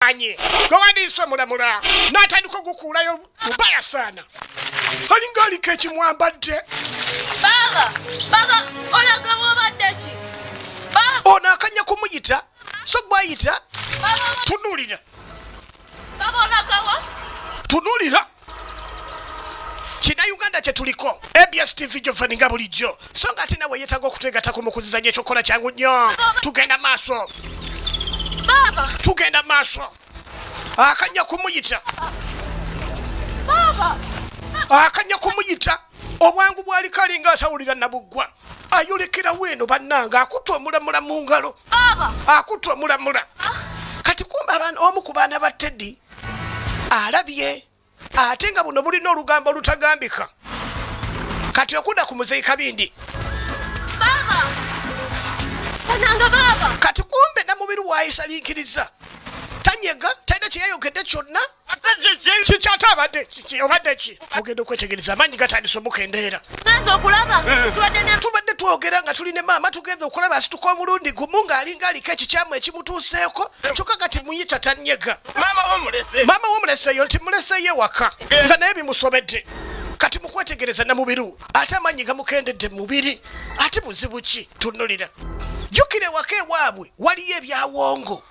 anye gwandiise mulamula n'atandika okukuulayo mubaya sana alinga aliko ekimwambadde. Baba olaga wobadde ki? Ono akanya kumuyita so gwayita tunulira. Baba olagawa? Tunulira. Kina Uganda kye tuliko ABS TV gy'ofaninga bulijjo so nga ate nawe yeetaaga okuteegatako mu kuzizanya ekyokola kyangu nnyo. Tugenda maaso. Baba. Tugenda maaso. Akanya kumuyita. Baba. Akanya kumuyita. Obwangu bwali kalinga atawulira nabuggwa. Ayolekera weno bannanga akutwa omulamula mu ngalo. Baba. Akutwa omulamula. Kati kumba abaana omu ku baana ba Teddy alabye ate nga buno bulina olugambo olutagambika. Kati okuda ku muzeyi Kabindi. Baba. Bananga baba. Kati kumbe namubiri waayisaliikiriza. Tanyega talina kyeyayogedde kyonna. Kikyate abadde obadde ki? Ogenda okwetegereza amaanyi gatandise omukendeera. Nazo okulaba tubadde twogera nga tulina maama tugenza okulaba asituka omulundi gumu ng'alinga aliko ekikyamu ekimutuuseeko kyokka kati muyita tanyega. Maama w'omuleseeyo nti muleseeyo ewaka nga naye bimusobedde. Kati mukwetegereza namubiru ate amaanyi gamukendedde mubiri ate buzibu ki? Tunulira. Jjukira ewaka ewaabwe waliyo ebyawongo.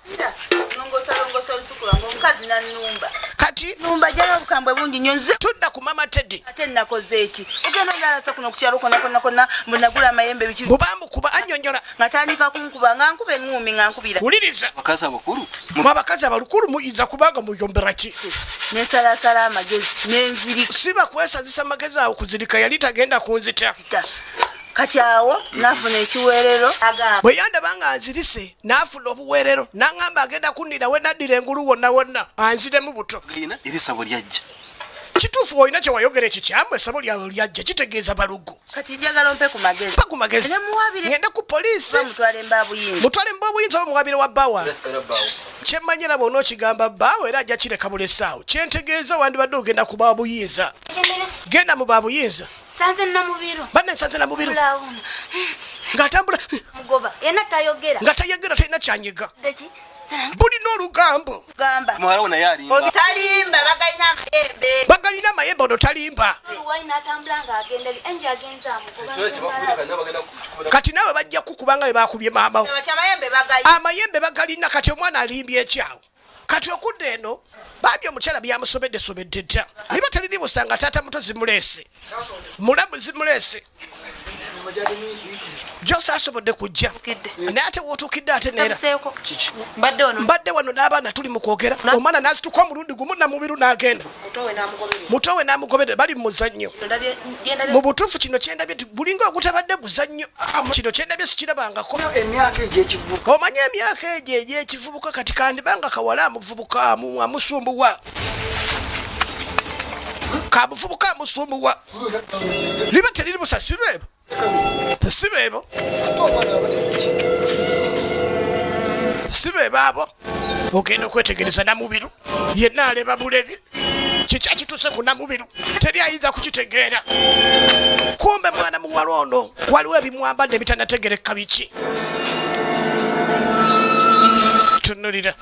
Kati numba jala obukambwe bungi nnyo nze tudda ku Mama Teddy. Ate nakoze eki ogenda ondalasa kuno ku kyalo konna munagula amayembe biki bubamukuba annyonnyola ngatandika kunkuba nga nkuba eŋŋumi nga nkubira. Wuliriza bakazi abakulu mwe abakazi abalukulu muyinza kubanga muyombera ki? Nensalasala amagezi nenzirika. Siba kwesazisa magezi awo kuzirika yali tagenda kunzita. Kati awo nafuna ekiweerero agamba bwe yandaba nga anzirise n'afuna obuweerero n'aŋŋamba agenda kunnira we naddira engulu wonna wonna anziremu buto. Erisabo lyajja. Kituufu olina kye wayogera ekikyamu essabo lyawe lyajja kitegeeza balugu. Kati njagala ompe ku magezi. Mpa ku magezi. Ngende ku poliisi. Mutwale mbabuyinza. Mutwale mbabuyinza oba muwabire wa bbawa. Kyemmanyira bw'ona okigamba bbaawa era ajja kireka bulesaawo. Kyentegeeza wandibadde ogenda ku babuyinza. Genda mu babuyinza. sanze namubiro. Banne sanze namubiro. Ng'atambula. Mugoba yena tayogera. Nga tayogera talina kyanyiga. Deki. Bulina olugambo. Gamba. Muwala ono yalimba. Obitalimba bagalina amayembe. Bagalina amayembe ono talimba. Wayina atambula ng'agenda enja agenza amugoba. Kati nawe bajja kukubanga bwe bakubye maama wo. Amayembe bagalina. Amayembe bagalina kati omwana alimbye ekyawo. Kati okudda eno babye omukyala byamusobedde dda. Niba taliri busanga taata muto zimuleese. Mulamu zimuleese. Josa asobodde kujja. Naye ate wootuukidde ate neera. Mbadde wano n'abaana tuli mu kwogera. Omwana n'azituka omulundi gumu namubiru n'agenda. Mutowe n'amugobedde bali mu muzannyo. Mu butuufu kino kyendabye bulinga ogutabadde buzannyo. Kino kyendabye sikirabangako. Emyaka egy'ekivubuka. Omanye emyaka egyo egy'ekivubuka kati kandibanga kawala amuvubuka amusumbuwa. Kabuvubuka amusumbuwa. Liba teriri busa sibeebo. Sibeebo. Sibeebo abo. Ogenda okwetegereza namubiru. Yenna aleba bulebi. Kikya kituuse ku namubiru. Teri ayinza kukitegeera. Kumbe mwana muwala ono waliwo ebimwambadde ebitanategereka biki. Tunulira.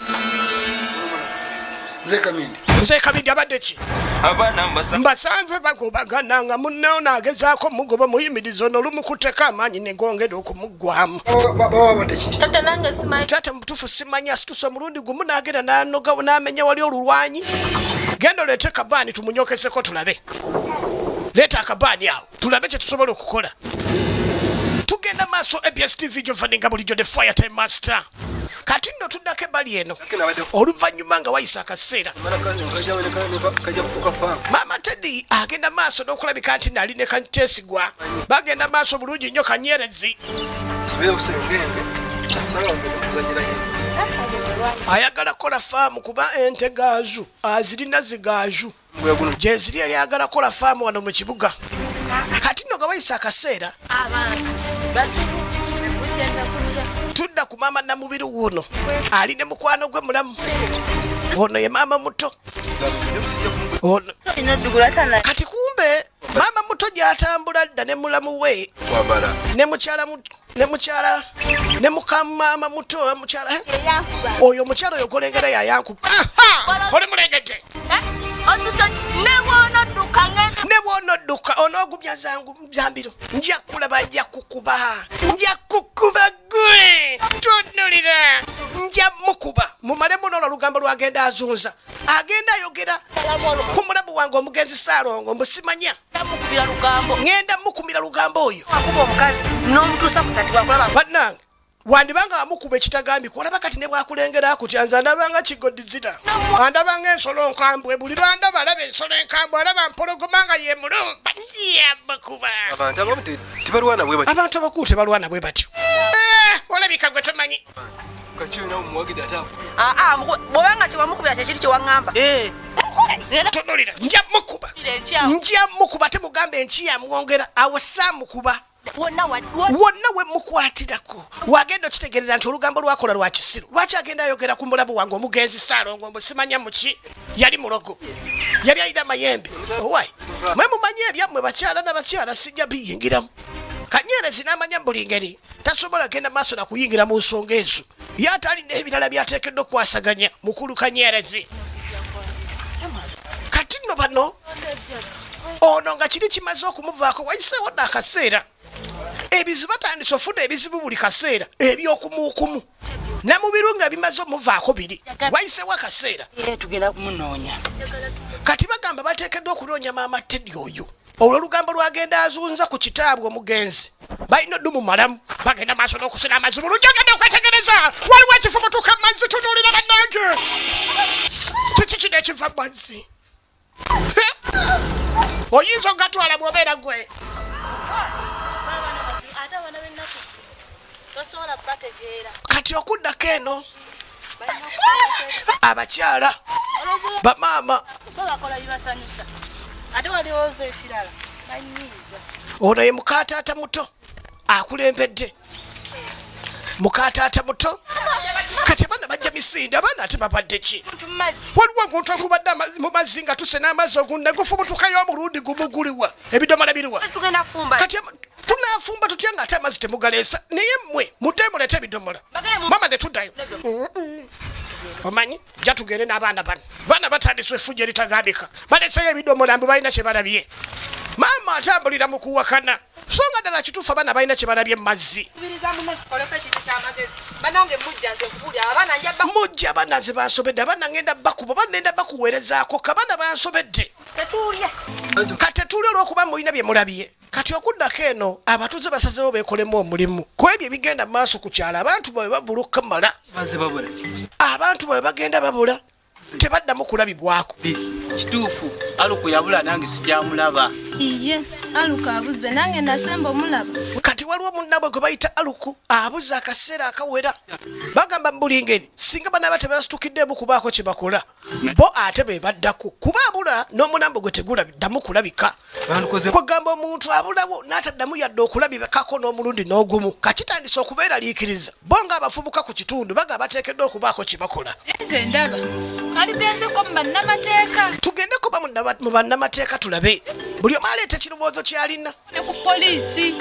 Nze Kabindi abadde ki? Mbasanze bagobagana nga munneyo n'agezaako mugoba muyimiriza ono lumukuteka amaanyi ne gongera okumuggwamu. Tata nange simanyi. Tate mutuufu simanyi asituse omulundi gumu n'agenda n'anoga n'amenya wali olulwanyi. Genda oleete kabaani tumunyokeseko tulabe. Leeta akabaani awo tulabe kye tusobola okukola. Tugenda maaso ABS TV gy'ofaninga bulijjo the fire time master. Kati nno tuddako ebbali eno oluvannyuma nga wayisa akaseera. Maama Teddy agenda maaso n'okulabika nti nali ne kanteesigwa. Bagenda maaso bulungi nnyo kanyerezi. Ayagala kola faamu kuba ente gaazu azirina zigaaju. Gye ziri eri ayagala kola faamu wano mu kibuga. Kati nno nga wayisa akaseera. Tudda ku maama namubiru wuno ali ne mukwano gwe mulamu. Ono ye maama muto. Kati kumbe Mama muto gyatambula dda ne mulamu we. Wabala. Ne mukyala ne mukama muto mukyala. Oyo mukyala oyo kolengera yayankuba. Oli mulegete. Ne wonodduka onogumya zangu zambiro. Nja kulaba nja kukuba gwe. Tonulira. Nja mukuba. Mumale muno olugambo lwagenda azunza. Agenda ayogera ku mulabu wange omugenzi Saalongo mbusimanya. Ngenda mukumira lugambo oyo. Akuba omukazi n'omutuusa kusatibwa kulaba. Bannange wandibanga amukuba ekitagambi kulaba kati ne bwakulengera akutyanza ndabanga kigodizira. Andabanga ensolo nkambwe buli lwandaba alaba ensolo enkambwe alaba mpologoma nga ye mulumba njiyabakuba. Abantu abamu tebalwana bwe batyo. Abantu abakulu tebalwana bwe batyo. Olabika gwe tomanyi. Kakyona omuwagida ataako. Bw'obanga kyewamukubira kyekiri kyewaŋŋamba. Tonolira nja mukuba temugambe enkiya mwongera awo saamukuba. Wonna we mukwatirako wagenda okitegerera nti olugambo lwakola lwa kisiru. Lwaki agenda ayogera ku mulabu wange omugenzi Saalongo mbusimanya muki yali mulogo yali ayina amayembe owai mwe mumanye ebyammwe bakyala n'abakyala sijja biyingiramu. Kanyerezi n'amanya buli ngeri tasobola genda maaso na kuyingira mu nsonga ezo yatalina ebirala byateekeddwa okwasaganya mukulu Kanyerezi. Kati nno bano ono nga kiri kimaze okumuvaako wayiseewo n'akaseera ebizibu batandise ofuna ebizibu buli kaseera ebyokumuukumu ne mu birunga bimaze omuvaako biri wayiseewo akaseera tugenda kumunoonya. kati bagamba bateekeddwa okunoonya maama Teddy oyo olwo olugambo lwagenda azunza ku kitaabwe omugenzi balina oddumu malamu bagenda maaso n'okusena amazzi bulungi agenda okwetegereza waliwo ekifubutuka mu mazzi tunuulira bannange kiki kino ekiva mu mazzi oyinza ogatwala bw'obeera gwe. Kati okuddako eno abakyala bamaama ono ye mukataata muto akulembedde mukataata muto kati abaana bajja misinde abaana ate babadde ki waliwo omuntu okubadde mu mazzi nga tusena amazzi ogunne gufubutukayo omulundi gumuguliwa ebidomola biriwa kati tunafumba tutya nga ate amazzi temugaleesa naye mmwe mutemulete ebidomola mama netuddayo omanyi jja tugere n'abaana bano baana batandisa efujja eritagambika baleseyo ebidomola mbu balina kye balabye maama atambulira mu kuwakana so nga ddala kituufu abaana balina kye balabye mu mazzi mujja abaana ze bansobedde abaana ngenda bakuba banenda bakuweerezaako kabaana bansobedde kati etuuli olw'okuba mulina bye mulabye kati okuddako eno abatuuze basazewo beekolemu omulimu ku ebyo ebigenda mu maaso ku kyalo abantu bwe babula okukamala abantu bwe bagenda babula tebaddamu kulabibwako. Kituufu Aluku yabula nange sikyamulaba. Iye Aluku abuze nange nasemba omulaba. Kati waliwo munnabwe gwe bayita Aluku abuze akaseera akawera bagamba mbuli ngeri singa bana bate basitukiddemu kubaako kye bakola bo ate be baddako kuba abula n'omunambo gwe tegulabiddamu kulabika kwegamba omuntu abulawo n'ataddamu yadde okulabikako n'omulundi n'ogumu kakitandisa okubeera liikiriza bo ng'abafubuka ku kitundu baga bateekeddwa okubaako kye bakola. Nze ndaba aligenzeko mu bannamateeka tugendeko mu bannamateeka tulabe buli omu aleeta ekirowoozo ky'alina ne ku poliisi.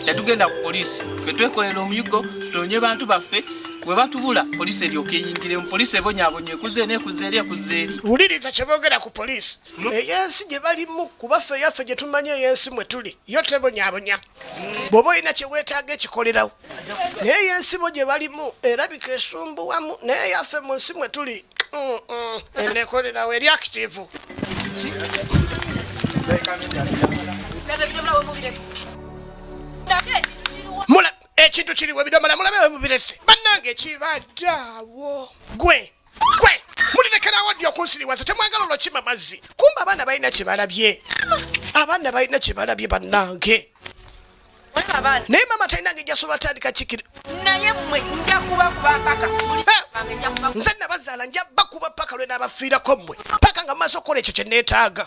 Tetugenda ku poliisi ffe twekolera omuyiggo tutonye bantu baffe bwe batubula poliisi eryoka eyingiremu poliisi ebonyaabonye ekuze n'ekuze eri ekuze eri. Wuliriza kye boogera ku poliisi ey'ensi gye balimu kuba ffe yaffe gye tumanye ey'ensi mwe tuli yo tebonyaabonya bw'oba olina kye weetaaga ekikolerawo naye ey'ensi bo gye balimu erabika esumbuwamu naye yaffe mu nsi mwe tuli eneekolerawo eri akitiivu. Ekintu kiriwo ebidomola mulabe we mubirese bannange kibaddeawo gwe mulirекerawo ddi okunsiriwaza temwagala olwokima mazzi kumba abaana balina kye balabye abaana balina kye balabye bannange naye maama talinange ejjasobola atandika kikira naye mmwe nja kubakuba mpaka nze nabazaala nja bakuba paka lwe naabafiirako mmwe paka nga mumaaso okukola ekyo kye neetaaga.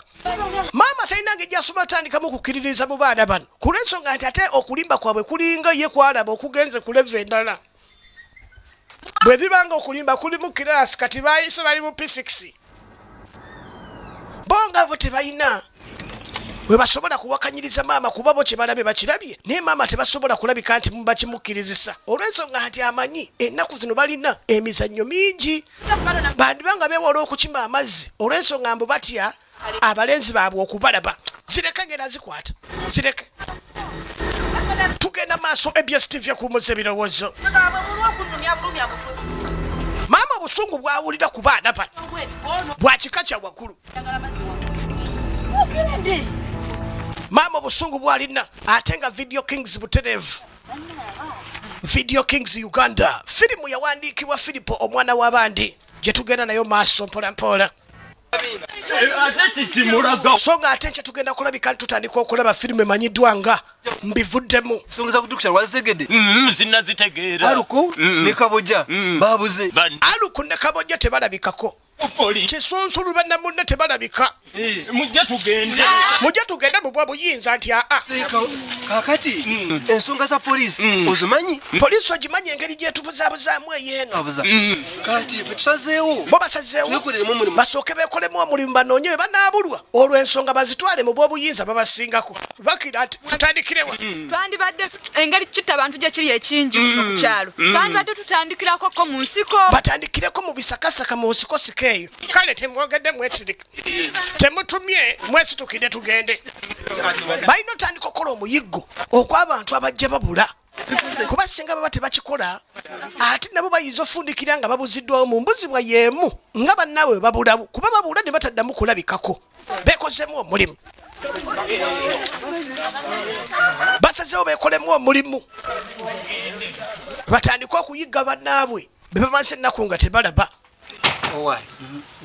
Maama talinange ejjasobola atandikamu okukiririza mu baana bano ku lw'ensonga nti ate okulimba kwabwe kulinga ye kwalaba okugenze ku leva endala bwe bibanga okulimba kuli mu kiraasi kati bayise bali mu P6 bo nga bo tebalina we basobola kuwakanyiriza maama kuba bo kye balabe bakirabye naye maama tebasobola kulabika nti mubakimukkirizisa olw'ensonga nti amanyi ennaku zino balina emizannyo mingi bandibanga beewola okukima amazzi olw'ensonga mbu batya abalenzi baabwe okubalaba zireke ngera zikwata zireke tugenda maaso ebstv ekumuza ebirowoozo maama obusungu bwawulira ku baana bano bwakika kya waggulu maama obusungu bwalina ate nga video kings butereevu video kings uganda firimu yawandiikibwa filipo omwana w'abandi gye tugenda nayo maaso mpolampola so nga ate nkye tugenda kulabika tutandika okulaba firimu emanyiddwa nga mbivuddemu songa zakutukisha wazitegedde zinazitegeera aluku ne kabojja babuze aluku ne kabojja tebalabikako kisunsulu bannamunne tebalabika mujja tugende mu bwa buyinza nti aa kakati ensonga za polisi ozimanyi polisi ogimanyi engeri gyetubuzabuzaamu eyeeno kati fe tusazeewo bo basazeewo basooke beekolemu omulimu banoonye we banaabulwa olwo ensonga bazitwale mu bw'obuyinza babasingako bakira nti tutandikirewa twandibadde engeri kitta abantu gye kiri ekingi kuno ku kyalo twandibadde tutandikirakoko mu nsiko batandikireko mu bisakasaka mu nsikosiko eyo kale temwogedde mwesirika temutumye mwesitukire tugende balina otandika okukola omuyiggo okw'abantu abajja babula kuba singa baba tebakikola ate nabo bayinza ofundikira nga babuziddwawo mu mbuzibwa y'emu nga bannaabwe babulawo kuba babula ne bataddamu kulabikako beekozeemu omulimu basazeewo beekolemu omulimu batandika okuyigga bannaabwe be bamaze ennaku nga tebalaba owaye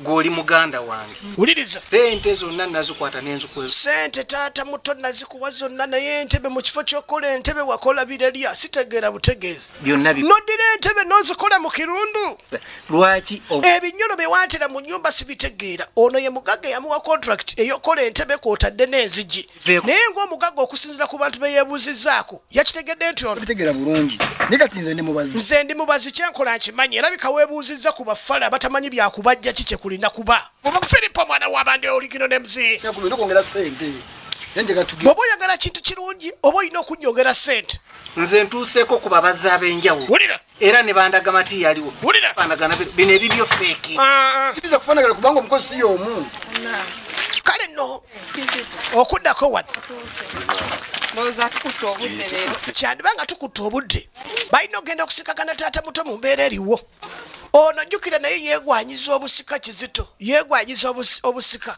gw'oli muganda wange wuliriza sente zonna nazikwata n'enzikuwa sente taata muto nazikuwa zonna naye entebe mu kifo ky'okola entebe wakola birerya sitegeera butegeezi byonna noddira entebe n'ozikola mu kirundu lwaki ebinyolo bye wantera mu nnyumba sibitegeera ono ye mugagga yamuwa contract ey'okola entebe kw'otadde n'enzigi naye ng'omugagga okusinziira ku bantu be yeebuuzizzaako yakitegedde nti ono bitegeera bulungi naye kati nze ndi mubazi kyenkola nkimanyi erabika weebuuzizza ku bafala abatamanyi byakubajja ki kulina kuba filipo mwana w'abandi oligino ne muzi bw'oba oyagala kintu kirungi oba olina okunyongera ssente nze ntuuseeko ku babazi ab'enjawulo wulira era ne bandaga mati yaliwo wulira bandagana bino ebibyo feeki kibiza kufaanagala kubanga omukozi si y'omu kale nno okuddako wano kyandibanga tukutta obudde balina ogenda okusikagana taata muto mu mbeera eriwo ono jjukira naye yeegwanyiza obusika kizito yeegwanyiza obusika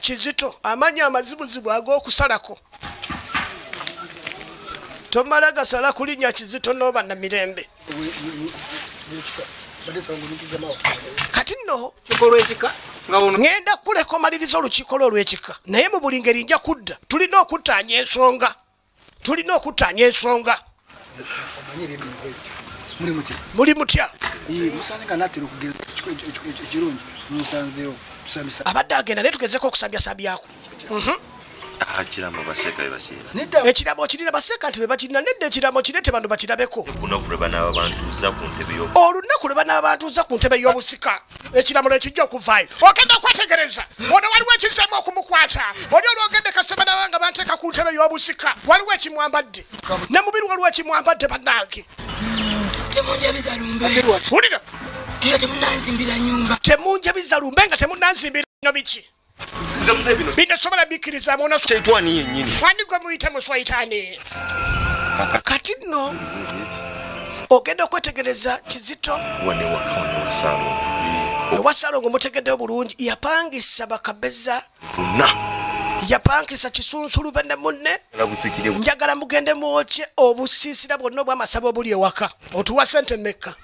kizito amanyi amazibuzibu ag'okusalako tomala gasala kulinnya kizito n'oba na mirembe kati nno ŋŋenda kuleka omaliriza olukiiko lw'olw'ekika naye mu buli ngeri nja kudda tulina okuttaanya ensonga muli mutya abadde agenda naye tugezeko okusambyasambyaku ekiramo okirina baseka nti bebakirina nedda ekiramo kirete bano bakirabeko olunaku lwe banaabantuuza ku ntebe y'obusika ekiramo lwekijja okuvaayo ogenda okwetegereza ono waliwo ekizeemu okumukwata oli olwogende kaseba nawe nga banteeka ku ntebe y'obusika waliwo ekimwambadde ne mubiri waliwo ekimwambadde bannange temunjabiza lumbe wulira nga temunanzimbira nyumba temunjabiza lumbe nga temunanzimbira no biki bino sobola bikkirizamu shaitani yennyini wanigwe muyite mu swaitaani kati nno ogenda okwetegereza kizito ewasalongo mutegeddewo bulungi yapangisa bakabeza yapangisa kisunsulu benne munne njagala mugende mwokye obusiisira bwonna obw'amasabo obuli ewaka otuwa sente mmeka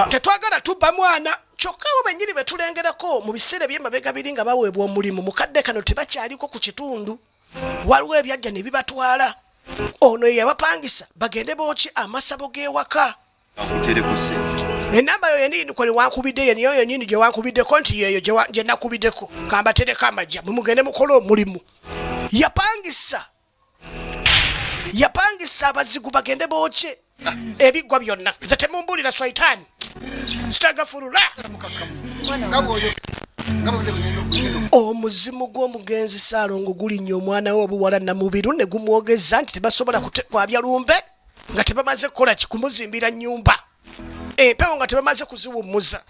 tetwagala tubba mwana kyokka abo bennyini betulengerako mu biseera by'emabega biri nga baweebwa omulimu mukadde kano tebakyaliko ku kitundu waliwo ebyajja ne bibatwala ono ye yabapangisa bagende bookye amasabo g'ewaka enamba yo yenini kwene wankubidde yeniyo yenini gye wankubiddeko nti yeeyo gye nakubiddeko kambatereko amajja mumugende mukole omulimu yapangisa abazigu bagende bookye ebiggwa byonna nze temumbulira swaitaani sitagafurula omuzimu gw'omugenzi Ssaalongo gulinnya omwana we obuwala Namubiru ne gumwogeza nti tebasobola kwabya lumbe nga tebamaze kukola kikumuzimbira nnyumba empewo nga tebamaze kuziwummuza.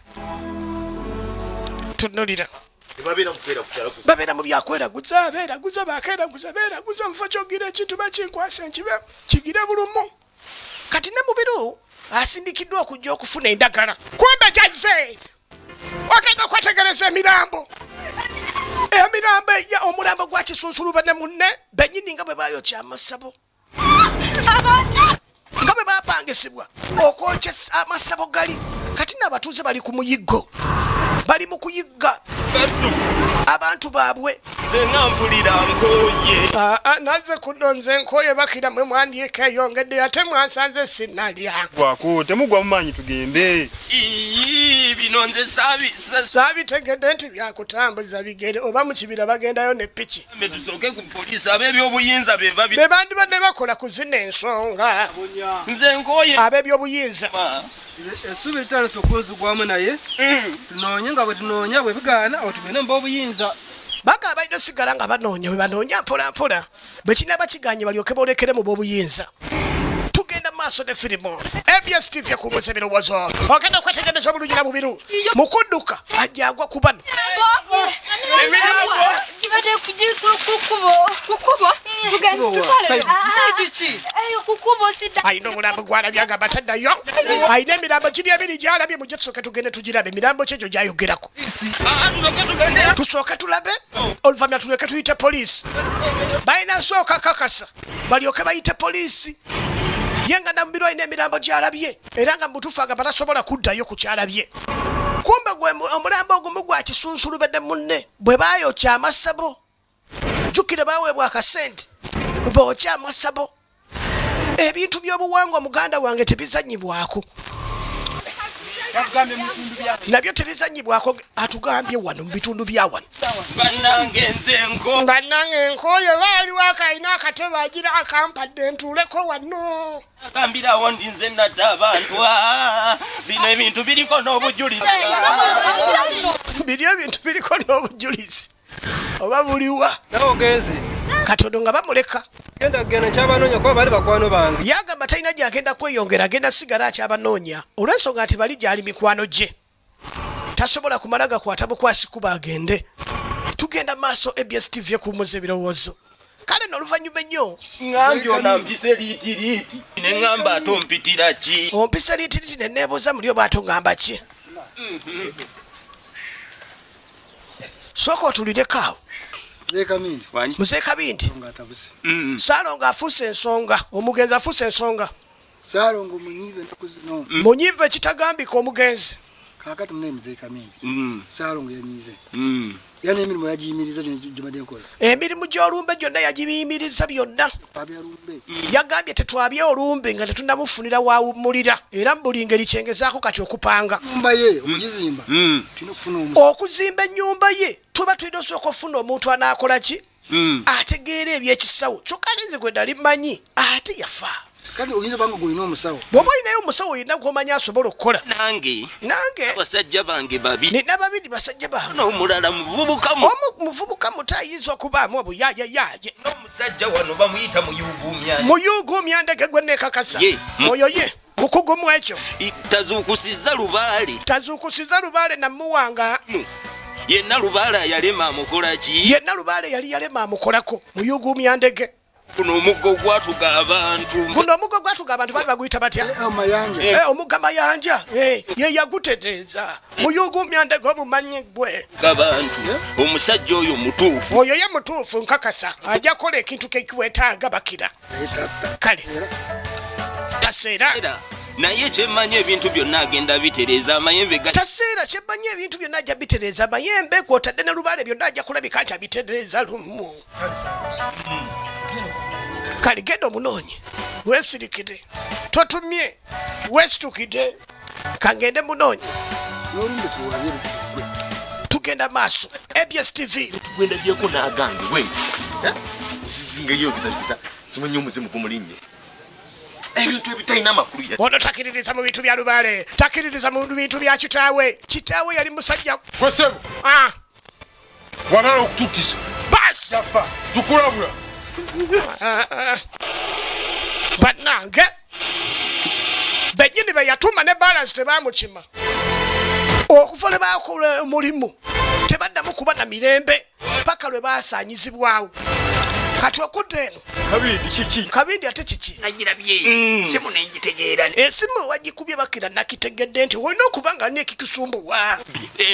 Tunulira babeera mu byakweraguza beeraguza mufa kyogira ekintu bakinkwasa enkibe kigire bulumu. Kati Namubiru asindikiddwa okujja okufuna endagala kumbe jazze ogenda okwetegereza emirambo eya omulambo gwa Kisunsulu ne munne bennyini nga bwe bayokya amasabo nga bwe bapangisibwa okwokya amasabo gali. Kati n'abatuuze bali ku muyiggo bali mu kuyigga abantu baabwe. Naze kudonze nkooye bakira mwe mwandiika eyongedde ate mwansanze sinalya Wako temugwa mu maanyi tugende. Bino nze saabitegedde nti byakutambuza bigere oba mu kibira bagendayo ne piki. Tusooke ku poliisi ab'ebyobuyinza be bandibadde bakola kuzina ensonga. Nze nkooye ab'ebyobuyinza Essubi litandise okwozugwamu naye tunoonye nga bwe tunoonya bwe bigaana awo tugende mu b'obuyinza. Bagamba balina osigala nga banoonya bwe banoonya mpolampola bwe kinaba kiganye balyoke boolekere mu b'obuyinza. Tugenda maaso ne firimu ABS TV kubuza ebirowoozo ogenda okwetegereza obulungi Namubiru mu kudduka ajja agwa ku bano. Ayina omulambo gwalabye agamba taddayo ayina emirambo giri ebiri gyalabye mujje tusooke tugende tugirabe emirambo kyegyo gyayogerako tusooke tulabe oluvannyuma tuleke tuyite poliisi balina nsooka kakasa balyoke bayite poliisi ye nga Namubiru alina emirambo gyalabye era nga mutuufu agamba tasobola kuddayo ku kyalabye. Kumbe gwe omulambo ogumu gwa Kisunsulu ne munne bwe baayokya amasabo jjukire baweebwa akasente bookya amasabo ebintu by'obuwangwa muganda wange tebizannyibwako nabyo tebizannyibwako atugambye wano mu bitundu bya wano. Bannange nkooye baaliwo akayina akatebe agira akampadde ntuuleko wano agambirawo ndi nze nadda abantu bino ebintu biriko n'obujulizi ebintu biriko n'obujulizi oba buliwa Nawe ogenze Katono nga bamuleka genda kyabanoonya kuba bali bakwano bange. Yagamba talina gyagenda kweyongera agenda sigala akyabanoonya olw'ensonga nti bali gyali mikwano gye tasobola kumala gakwata bukwasi kuba agende. Tugenda maaso ABS TV kuwummuza ebirowoozo kale n'oluvannyuma ennyo ngambi onampise liitiriiti ne ngamba ate ompitira ki ompise liitiriiti ne neebuuza muli oba ate ongamba ki sooka otulireko awo Mzee Kabindi Ssaalongo afuuse ensonga omugenzi afuuse ensonga Ssaalongo munyiive ntakuzino munyiive kitagambika omugenzi kakati mune Mzee Kabindi Ssaalongo yanyiize yana emirimu yagiyimiriza gyobadde nkola emirimu gy'olumbe gyonna yagibiyimiriza byonna yagambye tetwabye olumbe nga tetunnamufunira waawummulira era mu buli ngeri kyengezaako kati okupanga nyumba ye okugizimba tulina okufuna okuzimba ennyumba ye tuba tulina osooka okufuna omuntu anaakola ki ategeera ebyekisawo kyokka nze gwe nali mmanyi ate yafa kati oyinza banga gwolina omusawo bw'oba olinayo omusawo olina gw'omanya asobola okukola nange basajja bange babiri nina babiri basajja bange n'omulala muvubuka muto ayinza okubaamu obuyaayayaye n'omusajja wano bamuyita muyuuguumya ndege gwe neekakasa oyo ye mukugumu ekyo tazuukusiza lubaale namuwanga yenna lubaale yalema amukola ki yenna lubaale yali yalema amukolako muyuuguumya ndege guno omuggo gwatuga abantu baali baguyita batya omugga mayanja ye yagutereeza muyuuguumya ndege obumanyi gwe abantu omusajja oyo mutuufu oyo ye mutuufu nkakasa ajja kukola ekintu kekiwetaaga bakira kale taseera naye kyemmanyi ebintu byonna agenda bitereeza amayembe taseera kyemmanyi ebintu byonna ajja bitereeza amayembe kwotadde ne lubaale byonna ajja kulabika nti abitereeza lumu kale genda omunoonye weesirikire totumye weesitukide kangende munoonye tugenda maaso ABS TV tugenda byeko n'agange we sizingeyogezagiza simanyi omuzimu gumulinnye ebintu ebitalina amakulu ono takiririza mu bintu bya lubaale takiririza mu bintu bya kitaawe yali musajja Wanala okututisa. Bas. Yafa. Tukulabula. Bannange. Benyini be yatuma ne balance tebamukima. Okufole bakola omulimu. Tebaddamu kuba na mirembe. Paka lwe basaanyizibwawo. Kati okudde eno. Kabindi kiki? Kabindi ate kiki? Nagirabye. Simu nenjitegeera. Esimu wagikubye bakira nakitegedde nti olina okuba nga nekikusumbuwa.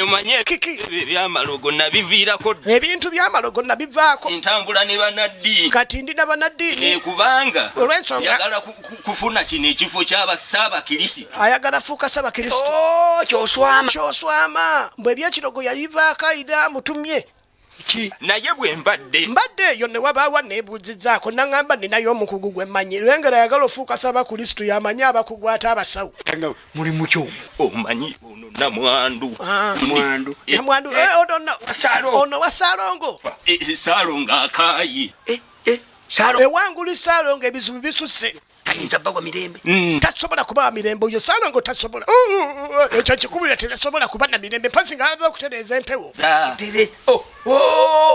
Omanye kiki ebyamalogo nabiviirako. Ebintu byamalogo nabivaako. Ntambula ne bannaddiini. Kati ndi n'abannaddiini. Kubanga olw'ensonga yagala kufuna kino ekifo ky'abasaabakirisitu. Ayagala fuuka saabakirisitu. Kyoswama. Bwe ebyekirogo yabivaako alina mutumye. Naye bwe mbadde eyo ne wabaawa neebuuzizzaako naŋŋamba ninayo omukugu gwe mmanyi lwengera ayagala ofuuka saabakristu y'amanyi abakugu ate abasawo. Muli mukyo. Omanyi ono namwandu. Namwandu. Ono wa Saalongo. Saalongo akaayi. Ewanguli Saalongo ebizibu bisusse. Ayinza bagwa mirembe. Tasobola kuba mirembe oyo Saalongo tasobola. Ekyo kikubira tesobola kuba na mirembe mpasi ng'ava okutereeza empewo.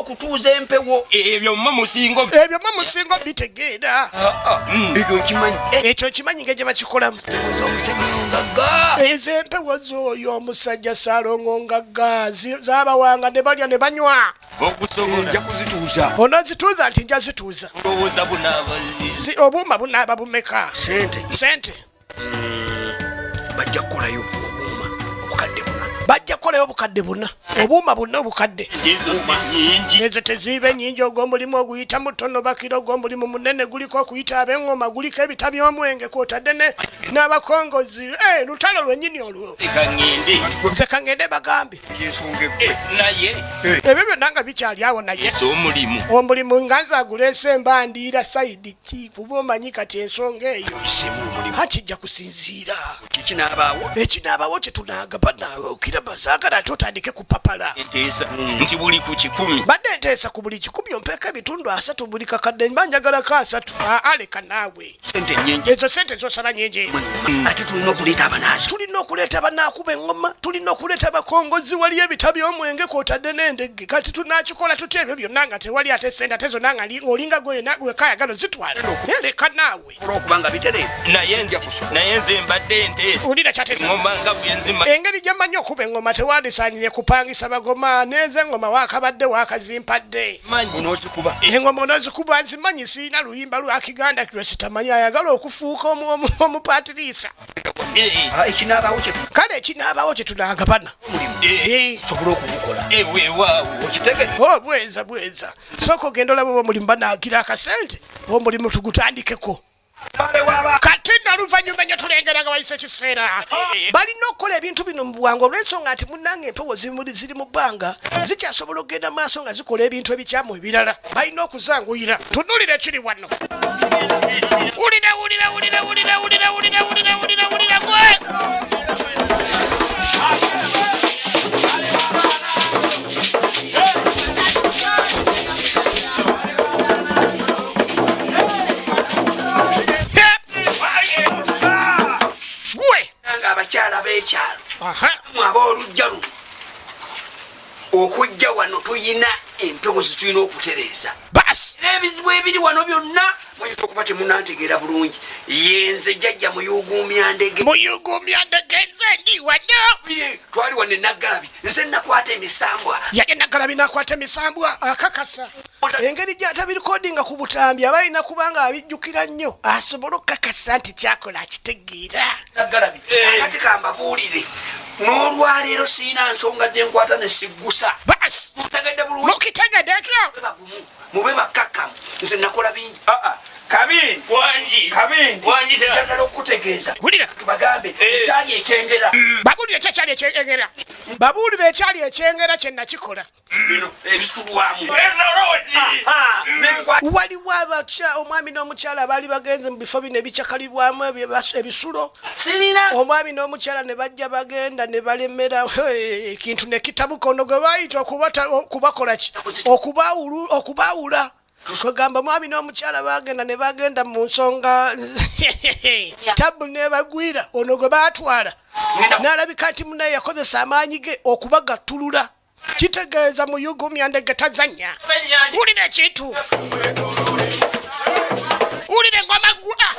Kutuuza empewo. Ebyo mwe musingo bitegeera. Ekyo kimanyi ng'egye bakikolamu. Ezo empewo z'oyo omusajja Saalongo ngagga zaabawanga ne balya ne banywa. Okusobola nja kuzituuza. Onozituuza nti nja zituuza. Olowooza bunaaba obuuma bunaaba bumeka? Sente. Bajja kukolayo obuuma obukadde buna. Bajja kukolayo obukadde buna. Obuuma buna obukadde. Ezo si nnyingi. Ezo teziibe nnyingi ogw'omulimu oguyita mutono bakira ogw'omulimu munene guliko okuyita ab'eŋŋoma guliko ebita by'omwenge kwotadde n'abakongozi. Lutalo lwennyini olwo. Nze kaŋŋende bagambe. Naye ebyo byonna nga bikyali awo naye. Omulimu nga nze aguleese embandiira sayidi ki kuba omanyi kati ensonga eyo. Hakijja kusinziira. Ekinaabaawo tetunaagaba naawe okiraba zaagala ate otandike kupapala. Nti buli ku 10. Badde nteesa ku buli 10 ompeeko ebitundu 3 buli kakadde mba njagalako 3. Aleka naawe. Ezo sente zosaba nnyingi. Ate tulina okuleeta abanaazi. Tulina okuleeta banaakuba eŋŋoma. Tulina okuleeta abakongozi wali ebita by'omwenge kwotadde n'endege. Kati tunaakikola tutya ebyo byonna nga tewali ate sente ate zonna nga olinga gwe kayagala zitwala. Leka naawe. Olwokubanga bitereevu. Naye nze mbadde nteesa. Olira kyatesa. Eŋŋoma nga bwe nzima. Engeri gy'amanyi okuba eŋŋoma tewandisaanire kupangisa bagoma n'eze eŋŋoma waakabadde waakazimpadde. Eŋŋoma onozikuba nzimanyi siina luyimba lwa Kiganda lwe sitamanyi ayagala okufuuka omupatiriisa. Kale ekinaabaawo kye tunaagabana. Sobola okugukola. Bweza. Sooka ogenda olaba omulimu banaagira akasente omulimu tugutandikeko. Kati naluvannyuma nnyo tulengera nga bayise ekiseera. Balina okukola ebintu bino mu bwangu olw'ensonga nti munnange empewo ziri mu bbanga zikyasobola okugenda maaso nga zikola ebintu ebikyamu ebirala. Balina okuzanguyira. Tunuulira ekiri wano. Wulira gwe. Abakyala b'ekyalo mwaba olujja luno okujja wano tuyina empewo zitulina okutereeza n'ebizibu ebiri wano byonna muyinza okuba temunantegeera bulungi. Yenze jjajja muyuguumya ndege nze ndi wano. Twali wano e Naggalabi nze nakwata emisambwa. Yali Naggalabi nakwata emisambwa akakasa. Engeri gy'atabirikodinga ku butambi aba alina kubanga abijjukira nnyo asobole okukakasa nti kyakola akitegeera. Naggalabi akati kambabuulire n'olwaleero sirina nsonga gye nkwata ne siggusa. Mutegedde bulungi. Mukitegeddeko. Mube bakkakkamu nze nakola bingi. Wangi njagala okutegeeza. Wulira. Tubagambe ekyali ekyengera. Babuulire ekyali ekyengera. Babuulire ekyali ekyengera kye nakikola. Ebisulwamu. Waliwo omwami n'omukyala baali bagenze mu bifo bino ebicyakalibwamu ebisulo. Omwami n'omukyala ne bajja bagenda ne balemera ekintu ne kitabuka ono gwe baayita okubakola ki? Okubaawula. Twegamba mwami n'omukyala bagenda ne bagenda mu nsonga tabu ne bagwira ono gwe baatwala. N'alabika nti munaye yakozesa amaanyi ge okubagattulula. kitegeeza muyugumya ndege tazanya wulira ekintu wulira engoma gula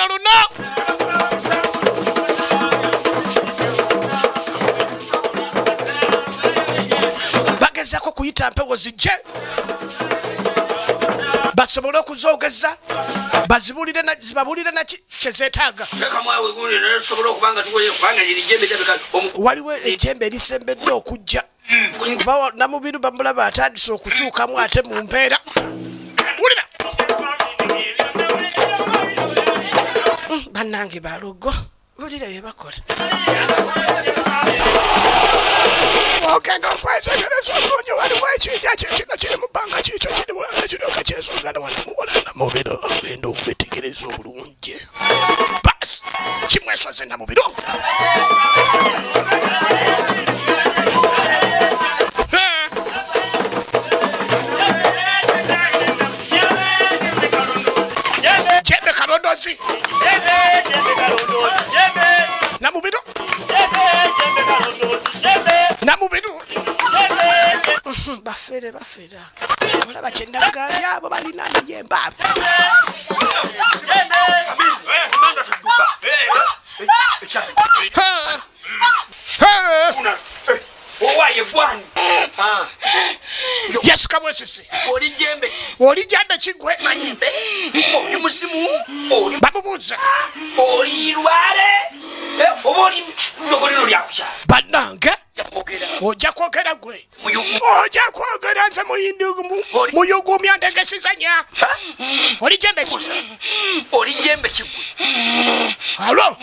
luna bagezako kuyita mpewo zijje basobole okuzoogeza zibabulire naki kyezeetaaga waliwo ejjembe erisembedde okujja kuba namubiru bamulaba atandise okukyukamu ate mu mpeera wulira bannange balogo wulira bye bakola ogenda okwetegereza obulungi waliwo ekijja kikino kiri mu bbanga kikyo kiri mulanga kiryoka kyesogana wanamuwolana mubiro ogenda okwetegereza obulungi basi kimwesoze namubiro jembe kalondozi namubiro namubiru bafera olaba kyenagambye abo balina niyemba yasuka bwesisi oli jembe kigwe bamubuuza bannange ojja kwogera gwe ojja kwogera nze muyugumya ndege sizanya oli jembe ki oli jembe kigwe alo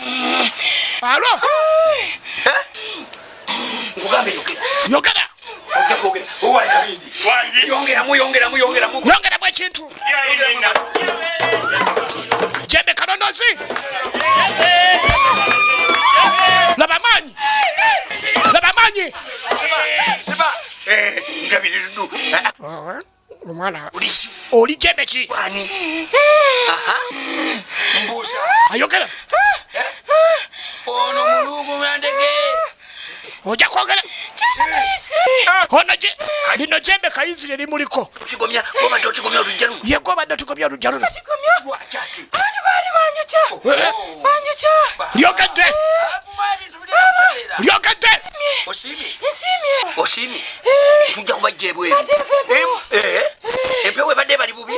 ngugambe yogera ojja kwogera yongeramu ekintu jembe kalondozi laba maanyi ngabirirudu omwana oli jembe ki mbuusa ayogera ono mulugumya ndege ojja kwogera ono lino jembe kayizi lye limuliko yego obadde otigomya olujja luno lyogedde osiimye tujja kubajja ebweru empewo ebadde bali bubi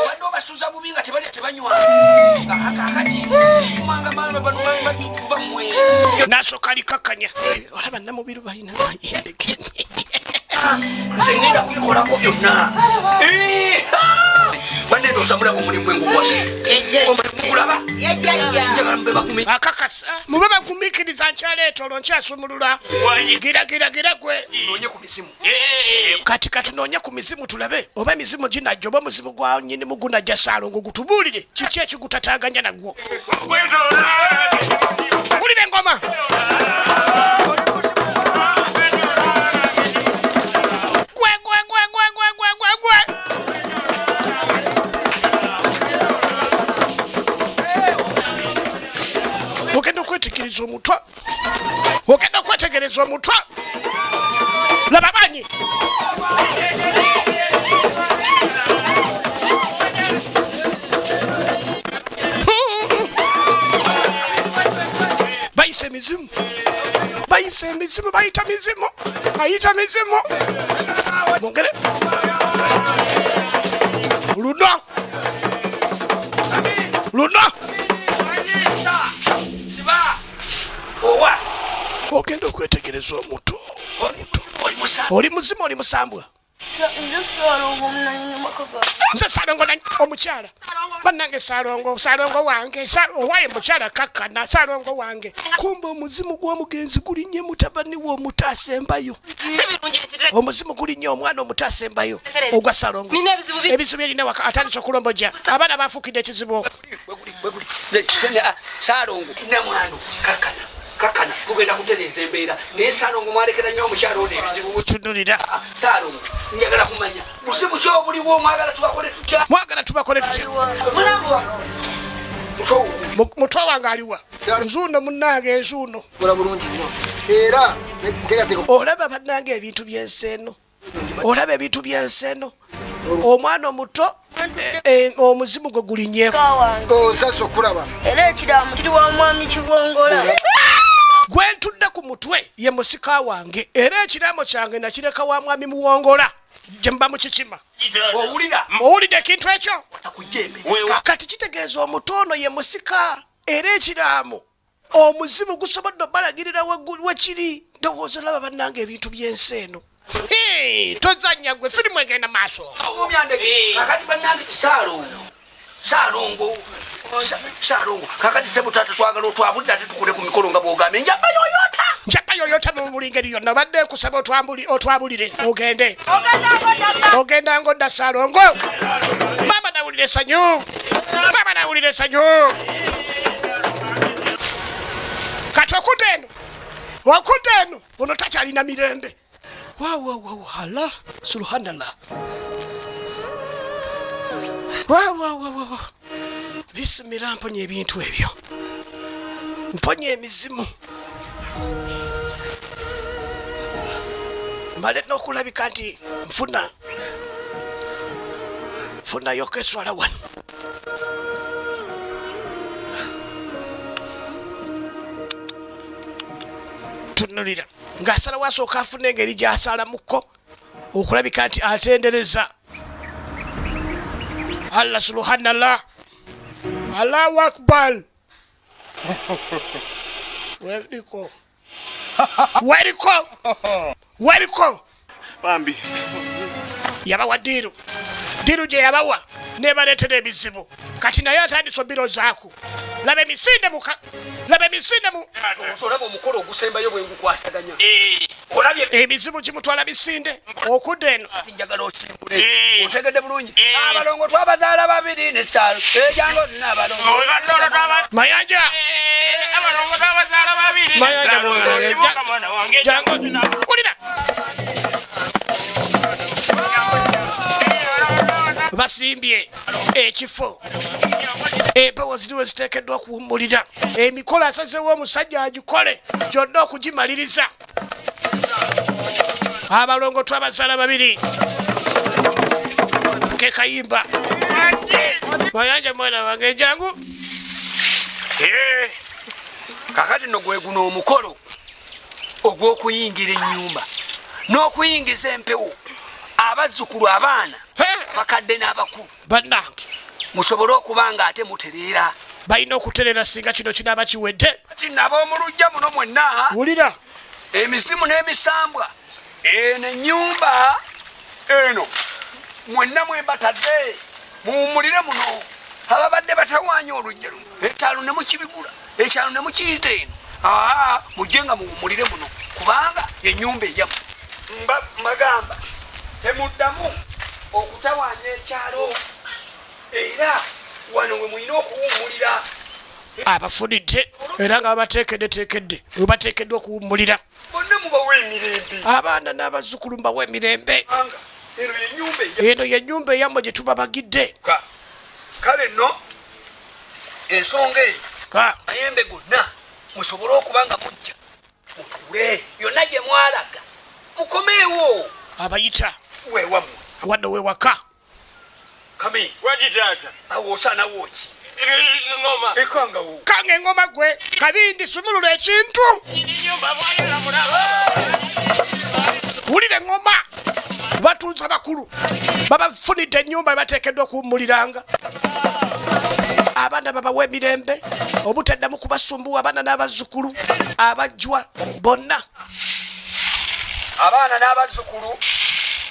obadde obasuuza bubi nga tebanywa kakati kumanga baana bacukuba mmwe nasooka likakanya olaba namubiru balina mayendeke nze ngenda kubikolako byonna banene osamulamu omulimu gwengukwasi omulaba akakasa mube bagumiikiriza nkyaleeta olwo nkyasumulula gira gwe noonye ku mizimu kati katunoonye ku mizimu tulabe oba emizimu ginajja oba omuzimu gwa nnyinimu gunajja Saalongo gutubuulire kiki ekigutataaganya nagwo wulira engoma ogenda okwetegereza omutwe laba banyi bayise emizimu bayita mizimu mongere luno ogenda okwetegereza omuntu oli muzimu oli musambwa nze Saalongo omukyala bannange Saalongo wange owaye mukyala kakkana Saalongo wange kumba omuzimu gw'omugenzi gulinnye mutabani we omutaasembayo omuzimu gulinnye omwana omutaasembayo ogwa Saalongo ebizibu erina waka atandise okulomboja abaana bafuukidde ekizibu Saalongo namwano kakkana kakana tugenda kutereza embeera naye Saalongo mwalekera nnyo omukyalo ono ebizibu tunulira Saalongo njagala kumanya buzibu ki obuliwo mwagala tubakole tutya muto wange aliwa nzuuno munnange enzuuno kola bulungi nnyo era nteekateeka olaba bannange ebintu byenseeno olaba ebintu byenseeno omwana omuto omuzimu gwe gulinyeeko sasa okulaba era ekiramu kiri wa mwami Kibongola gwentudde ku mutwe ye musika wange era ekiraamo kyange nakireka wa mwami Muwongola gye mba mu kikima owulidde ekintu ekyo kati kitegeeza omuto ono ye musika era ekiraamo omuzimu gusobodde obalagirira wekiri ndowooza olaba bannange ebintu byensi eno tozanya gwe sirimu egenda maaso kakati bannange Saalongo kakati sebutata twagala otwabulira ate tukule ku mikolo nga bwogambye njapa yoyota mu buli ngeri yonna obadde nkusaba otwabulire ogenda ngodda Saalongo maama nawulire essanyu kati okudde eno ono takyalina mirembe hala subhanallah bisimira mponya ebintu ebyo mponya emizimu male n'okulabika nti nfunayo keswala wano tunulira ng'asalawo asooka afuna engeri gy'asalamuko okulabika nti atendereza Allah subhanallah Allahu akbar weriko bambi yabawa diru gye yabawa nebaleetera ebizibu kati naye atandise obiro zaaku laba emisinde mu olaba omukolo ogusembayo bwe ngukwasaganya ebizibu kimutwala bisinde okudda eno njagala osimbule otegedde bulungi abalongo twabazaala babiri ne Saalo ejango nina abalongo mayanja ulira basimbye ekifo empewo ziriwe ziteekeddwa okuwummulira emikolo asazeewo omusajja agikole gyonna okugimaliriza abalongo twabazaala babiri kekayimba mayanja mwana wange enjangu kakati no gwe guno omukolo ogw'okuyingira ennyumba n'okuyingiza empewo abazzukulu abaana bakadde n'abakulu bannange musobole okuba nga ate mutereera balina okutereera singa kino kinaaba kiwedde kati nab'omulujja muno mwenna wulira emisimu n'emisambwa eno ennyumba eno mwenna mwebatadde muwummulire muno ababadde batawaanya olujja luno ekyalo ne mukibigula ekyalo ne mukiyita eno mujje nga muwummulire muno kubanga ennyumba eyamu mbagamba temuddamu okutawaanya ekyalo era wano we mulina okuwummulira abafunidde era nga babateekeddeteekedde webateekeddwa okuwummulira bonna mubawa emirembe abaana n'abazzukulu mbawa emirembe eno yennyumba eyammwe gye tubabagidde kale nno ensonga eyo mayembe gonna musobole okuba nga mujja mutuule yonna gye mwalaga mukomeewo abayita weewammwe wadde wewaka kami wagitata awo osaanawo ki ekangawo kanga engoma gwe kabindi sumulula ekintu wulira engoma batuuza bakulu babafunidde ennyumba bateekeddwa okuwummuliranga abaana babawa emirembe obutaddamu kubasumbuwa abaana n'abazzukulu abajjwa bonna abaana n'abazzukulu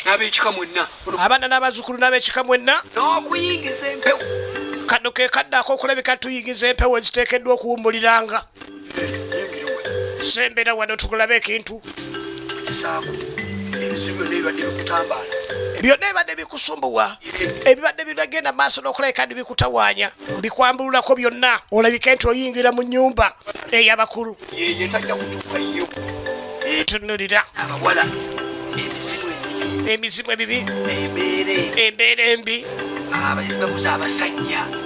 n'ab'ekika mwenna abaana n'abazzukulu n'ab'ekika mwenna n'okuyingiza empewo kano ke kaddaako okulabika tuyingiza empewo eziteekeddwa okuwummuliranga sembera wano tukulabe ekintu kisaako ebizibu byonna ebibadde bikutambaala byonna ebibadde bikusumbuwa ebibadde binagenda maaso n'okulabika ndi bikutawaanya bikwambululako byonna olabika nti oyingira mu nnyumba ey'abakulu yeye tajja kutuuka nnyo tunulira abawala emizimu ebibi embeera embi babuza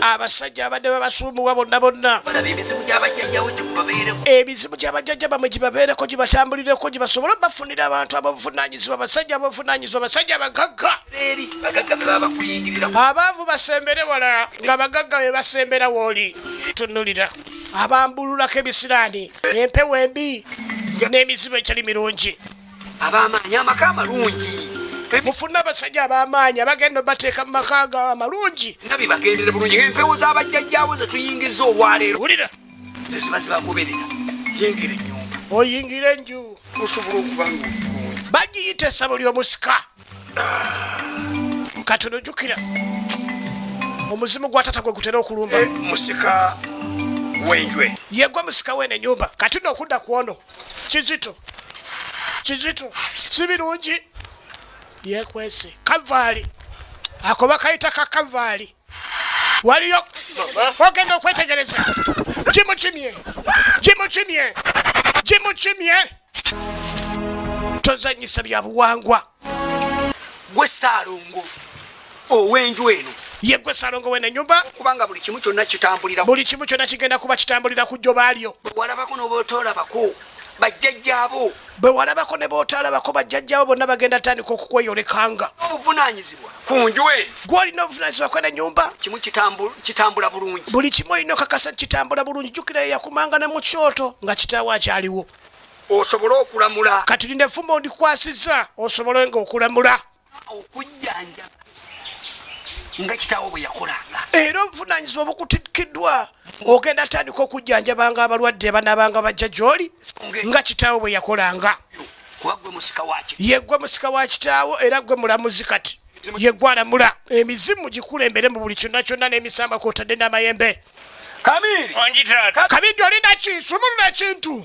abasajja abadde babasumbuwa bonna ebizibu gy'abajjajjawo gyebabeereko ebizibu gy'abajjajja bamwe gibabeereko gibatambulireko gibasobole bafunira abantu ababuvunaanyizibwa abasajja ababuvunaanyizibwa abasajja abagagga bagagga bebaba bakuyingirira abaavu basembere wala nga bagagga be basembera wooli tunulira abambululako ebisiraani empewo embi n'emizimu ekyali mirungi ab'amaanyi amaka amalungi mufune abasajja ab'amaanyi abagenda bateeka mu maka ga amalungi nga bibagendere bulungi empewo z'abajjajjaawo zetuyingiza olwaleero wulira zeziba zibagoberera yingira ennyumba oyingira enju osobola okuba nga bagiyita essabo ly'omusika katono jjukira omuzimu gwa tata gwe gutera okulumba musika w'enjwe yegwa musika w'eno ennyumba kati n'okudda ku ono kizito si birungi yekwese kavaali ako bakayita kakavaali waliyo ogenda okwetegereza gimukimye tozanyisa bya buwangwa gwe Ssaalongo ow'enju eno yegwe Ssaalongo w'eno ennyumba kubanga buli kimu kyonna kitambulira buli kimu kyonna kigenda kuba kitambulira ku jjo baalyo bwe walabako n'obootolabako bajjajjaabo bwe walabako ne bootalabako bajjajjaabo bonna bagenda tandika okukweyolekanga obuvunaanyizibwa ku nju eno gw'olina obuvunaanyizibwa kwena ennyumba kimu kitambula bulungi buli kimu olina okakasa kitambula bulungi jjukira yeyakumanga ne mu kyoto nga kitaawo akyaliwo osobole okulamula kati lina effumba ondikwasiza osobole nga okulamula okujjanjaba nga kitaawo bwe yakolanga era obuvunaanyizibwa bukutikiddwa ogenda tandika okujjanjabanga abalwadde banaabanga bajja gy'oli nga kitaawo bwe yakolanga kuba gwe musika wakyo yeggwe musika wa kitaawo era gwe mulamuzi kati yeggwe alamula emizimu gikulembere mu buli kyonna kyonna n'emisamba kw'otadde n'amayembe Kamiri kabindi olina ki sumulula ekintu